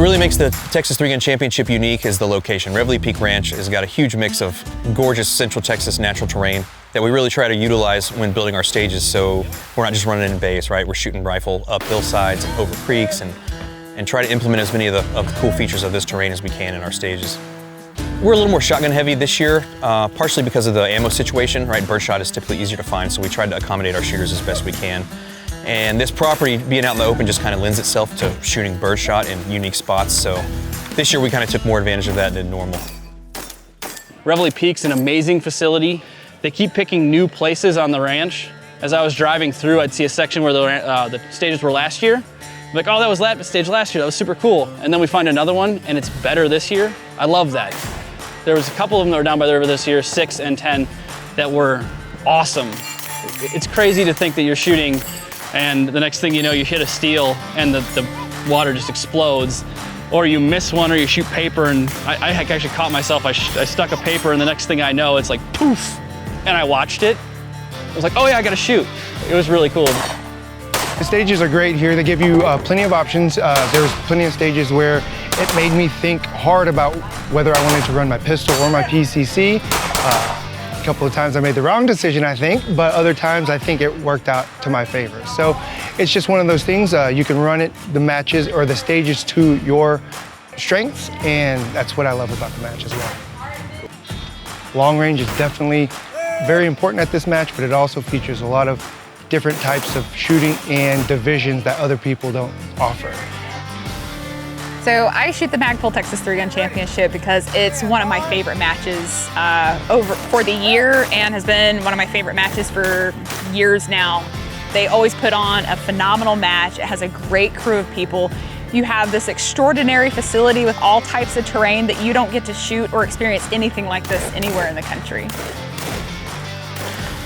What really makes the Texas 3-Gun Championship unique is the location. Reveille Peak Ranch has got a huge mix of gorgeous Central Texas natural terrain that we really try to utilize when building our stages, so we're not just running in bays, right? We're shooting rifle up hillsides and over creeks and try to implement as many of the cool features of this terrain as we can in our stages. We're a little more shotgun heavy this year, partially because of the ammo situation, right? Birdshot is typically easier to find, so we tried to accommodate our shooters as best we can. And this property, being out in the open, just kind of lends itself to shooting birdshot in unique spots, so this year we kind of took more advantage of that than normal. Reveille Peak's an amazing facility. They keep picking new places on the ranch. As I was driving through, I'd see a section where the stages were last year. I'm like, oh, that was that stage last year, that was super cool. And then we find another one, and it's better this year. I love that. There was a couple of them that were down by the river this year, 6 and 10, that were awesome. It's crazy to think that you're shooting, and the next thing you know, you hit a steel, and the water just explodes. Or you miss one, or you shoot paper, and I actually caught myself. I stuck a paper, and the next thing I know, it's like poof, and I watched it. I was like, oh yeah, I gotta shoot. It was really cool. The stages are great here. They give you plenty of options. There's plenty of stages where it made me think hard about whether I wanted to run my pistol or my PCC. A couple of times I made the wrong decision, I think, but other times I think it worked out to my favor. So it's just one of those things. You can run it, the matches or the stages to your strengths, and that's what I love about the match as well. Long range is definitely very important at this match, but it also features a lot of different types of shooting and divisions that other people don't offer. So I shoot the Magpul Texas 3-Gun Championship because it's one of my favorite matches for the year, and has been one of my favorite matches for years now. They always put on a phenomenal match. It has a great crew of people. You have this extraordinary facility with all types of terrain that you don't get to shoot or experience anything like this anywhere in the country.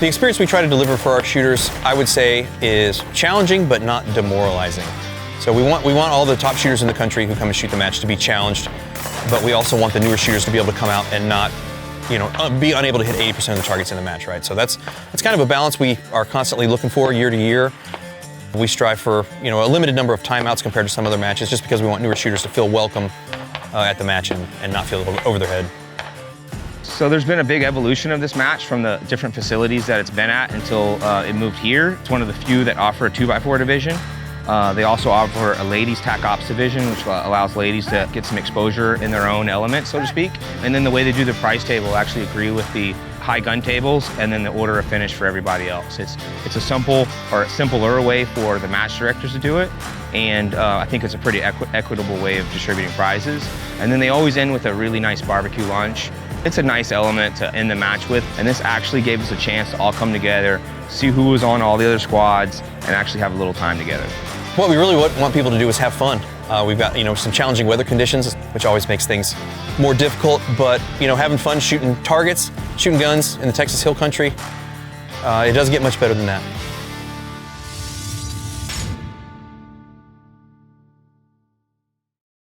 The experience we try to deliver for our shooters, I would say, is challenging but not demoralizing. So we want all the top shooters in the country who come and shoot the match to be challenged, but we also want the newer shooters to be able to come out and not, be unable to hit 80% of the targets in the match, right? So that's kind of a balance we are constantly looking for year to year. We strive for, a limited number of timeouts compared to some other matches, just because we want newer shooters to feel welcome at the match and not feel over their head. So there's been a big evolution of this match from the different facilities that it's been at until it moved here. It's one of the few that offer a 2x4 division. They also offer a ladies tac ops division, which allows ladies to get some exposure in their own element, so to speak. And then the way they do the price table will actually agree with the high gun tables and then the order of finish for everybody else. It's a simpler way for the match directors to do it. And I think it's a pretty equitable way of distributing prizes. And then they always end with a really nice barbecue lunch. It's a nice element to end the match with, and this actually gave us a chance to all come together, see who was on all the other squads, and actually have a little time together. What we really want people to do is have fun. We've got some challenging weather conditions, which always makes things more difficult, but having fun shooting targets, shooting guns in the Texas Hill Country, it doesn't get much better than that.